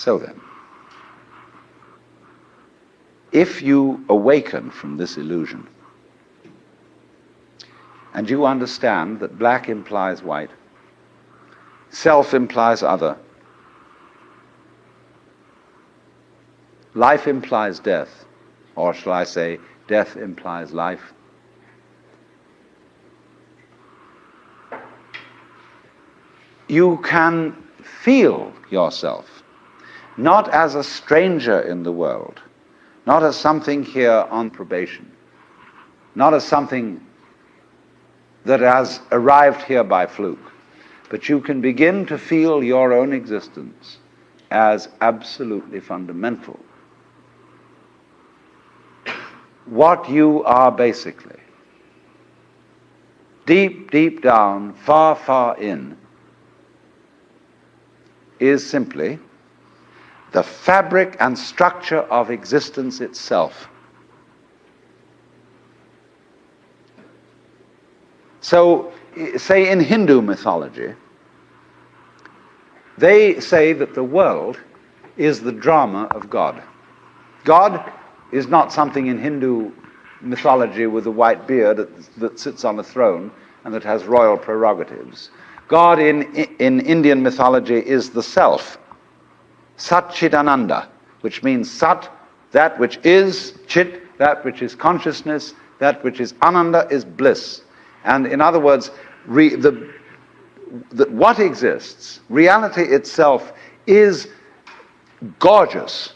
So then, if you awaken from this illusion, and you understand that black implies white, self implies other, life implies death, or shall I say, death implies life, you can feel yourself not as a stranger in the world, not as something here on probation, not as something that has arrived here by fluke, but you can begin to feel your own existence as absolutely fundamental. What you are basically, deep, deep down, far, far in, is simply the fabric and structure of existence itself. So, say in Hindu mythology, they say that the world is the drama of God. God is not something in Hindu mythology with a white beard that sits on a throne and that has royal prerogatives. God in Indian mythology is the self, Satchidananda, which means Sat, that which is, Chit, that which is consciousness, that which is Ananda is bliss. And in other words, what exists, reality itself, is gorgeous.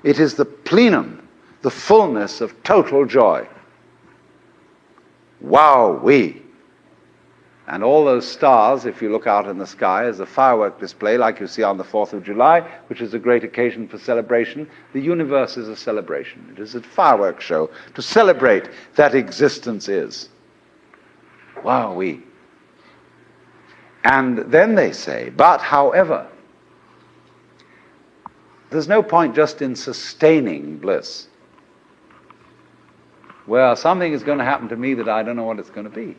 It is the plenum, the fullness of total joy. Wow-wee. And all those stars, if you look out in the sky, as a firework display like you see on the 4th of July, which is a great occasion for celebration. The universe is a celebration. It is a fireworks show to celebrate that existence is. Wow-wee. And then they say, but however, there's no point just in sustaining bliss, where something is going to happen to me that I don't know what it's going to be.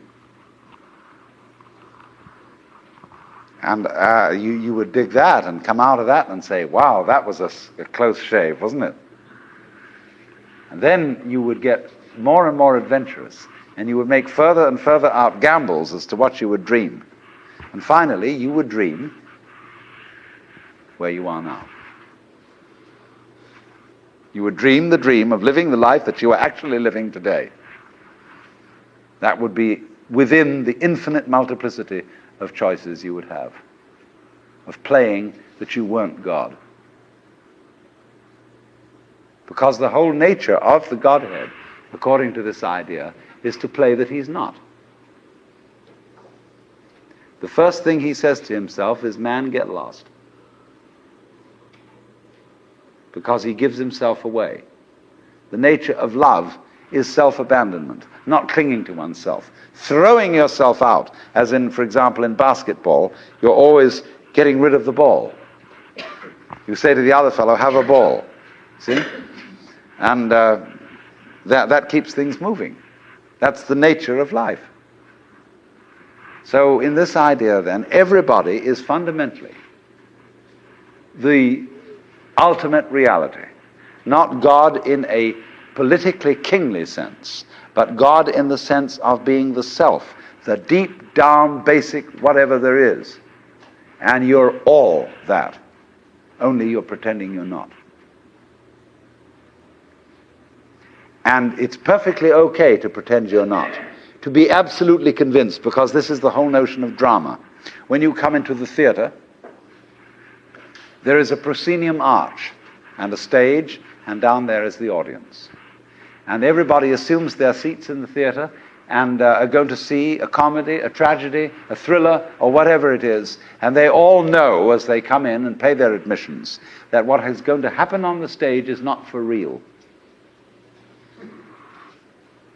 And you would dig that and come out of that and say, wow, that was a close shave, wasn't it? And then you would get more and more adventurous, and you would make further and further out gambles as to what you would dream. And finally, you would dream where you are now. You would dream the dream of living the life that you are actually living today. That would be within the infinite multiplicity of choices you would have, of playing that you weren't God. Because the whole nature of the Godhead, according to this idea, is to play that he's not. The first thing he says to himself is, man, get lost. Because he gives himself away. The nature of love is self-abandonment, not clinging to oneself. Throwing yourself out, as in, for example, in basketball, you're always getting rid of the ball. You say to the other fellow, have a ball. See? And that keeps things moving. That's the nature of life. So in this idea, then, everybody is fundamentally the ultimate reality. Not God in a politically kingly sense, but God in the sense of being the self, the deep down basic whatever there is. And you're all that. Only you're pretending you're not. And it's perfectly okay to pretend you're not. To be absolutely convinced, because this is the whole notion of drama. When you come into the theater, there is a proscenium arch and a stage, and down there is the audience. And everybody assumes their seats in the theater and are going to see a comedy, a tragedy, a thriller, or whatever it is. And they all know as they come in and pay their admissions that what is going to happen on the stage is not for real.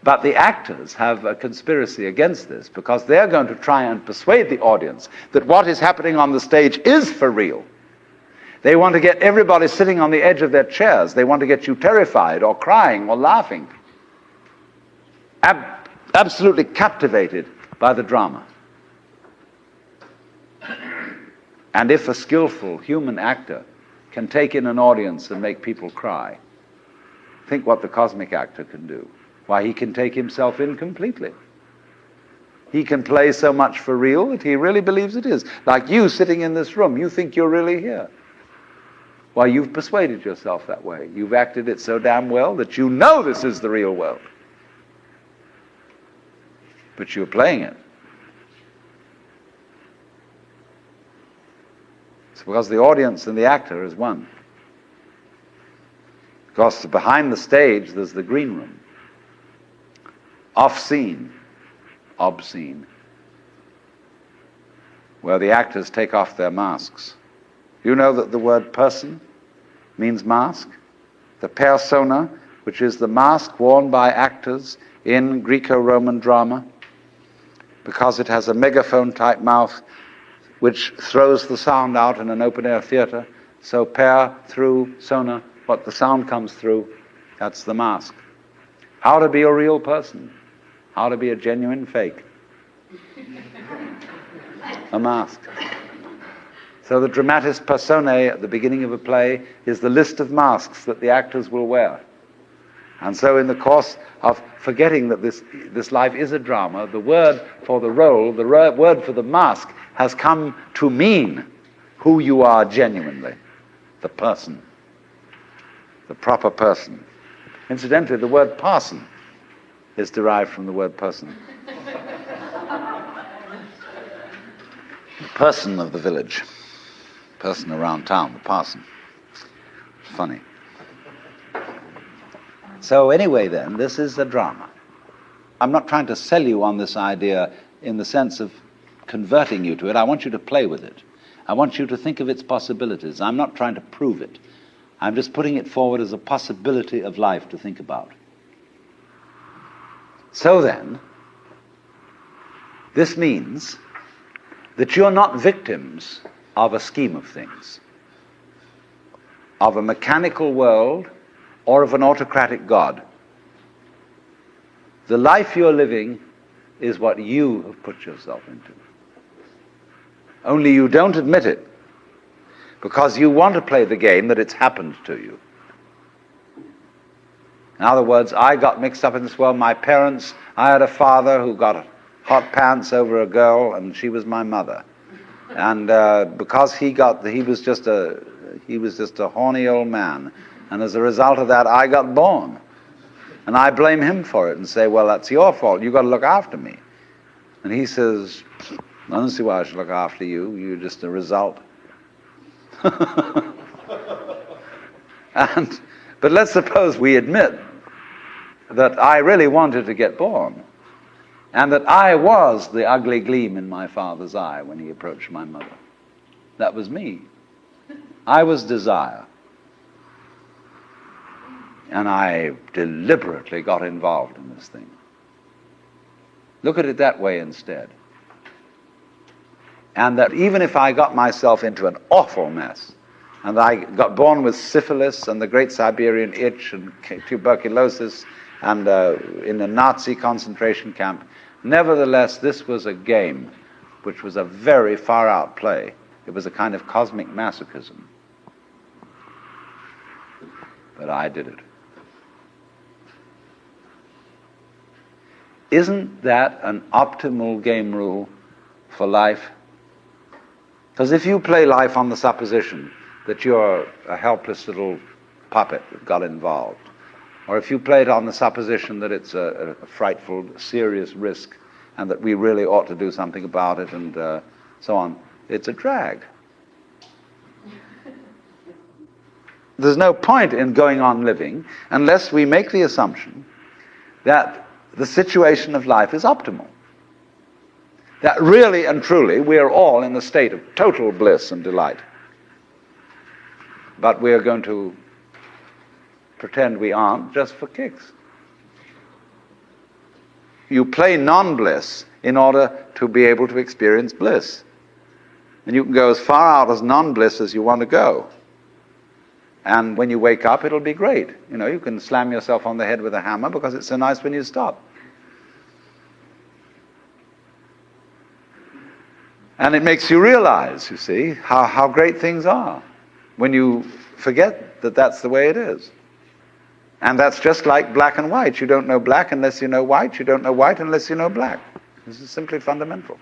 But the actors have a conspiracy against this, because they're going to try and persuade the audience that what is happening on the stage is for real. They want to get everybody sitting on the edge of their chairs. They want to get you terrified or crying or laughing. Absolutely captivated by the drama. And if a skillful human actor can take in an audience and make people cry. Think what the cosmic actor can do. Why, he can take himself in completely. He can play so much for real that he really believes it is. Like you sitting in this room, you think you're really here. Why, you've persuaded yourself that way. You've acted it so damn well that you know this is the real world. But you're playing it. It's because the audience and the actor is one. Because behind the stage there's the green room. Off-scene, obscene, where the actors take off their masks. You know that the word person means mask? The persona, which is the mask worn by actors in Greco-Roman drama, because it has a megaphone-type mouth which throws the sound out in an open-air theater. So per, through, sona, what the sound comes through, that's the mask. How to be a real person. How to be a genuine fake. A mask. So the dramatis personae at the beginning of a play is the list of masks that the actors will wear. And so in the course of forgetting that this life is a drama, the word for the role, the word for the mask, has come to mean who you are genuinely. The person. The proper person. Incidentally, the word parson is derived from the word person. The person of the village. Person around town, the parson. Funny. So anyway then, this is a drama. I'm not trying to sell you on this idea in the sense of converting you to it. I want you to play with it. I want you to think of its possibilities. I'm not trying to prove it. I'm just putting it forward as a possibility of life to think about. So then, this means that you're not victims of a scheme of things, of a mechanical world, or of an autocratic God. The life you're living is what you have put yourself into. Only you don't admit it, because you want to play the game that it's happened to you. In other words, I got mixed up in this world. My parents, I had a father who got hot pants over a girl, and she was my mother. And because he was just a horny old man. And as a result of that, I got born. And I blame him for it and say, well, that's your fault. You've got to look after me. And he says, I don't see why I should look after you. You're just a result. But let's suppose we admit that I really wanted to get born, and that I was the ugly gleam in my father's eye when he approached my mother. That was me. I was desire. And I deliberately got involved in this thing. Look at it that way instead. And that even if I got myself into an awful mess, and I got born with syphilis and the Great Siberian Itch and tuberculosis and in a Nazi concentration camp, nevertheless, this was a game which was a very far-out play. It was a kind of cosmic masochism. But I did it. Isn't that an optimal game rule for life? Because if you play life on the supposition that you're a helpless little puppet that got involved, or if you play it on the supposition that it's a frightful, serious risk and that we really ought to do something about it and so on, it's a drag. There's no point in going on living unless we make the assumption that the situation of life is optimal. That really and truly we are all in a state of total bliss and delight. But we are going to pretend we aren't just for kicks. You play non-bliss in order to be able to experience bliss. And you can go as far out as non-bliss as you want to go. And when you wake up, it'll be great. You know, you can slam yourself on the head with a hammer because it's so nice when you stop. And it makes you realize, you see, how great things are when you forget that that's the way it is. And that's just like black and white. You don't know black unless you know white. You don't know white unless you know black. This is simply fundamental.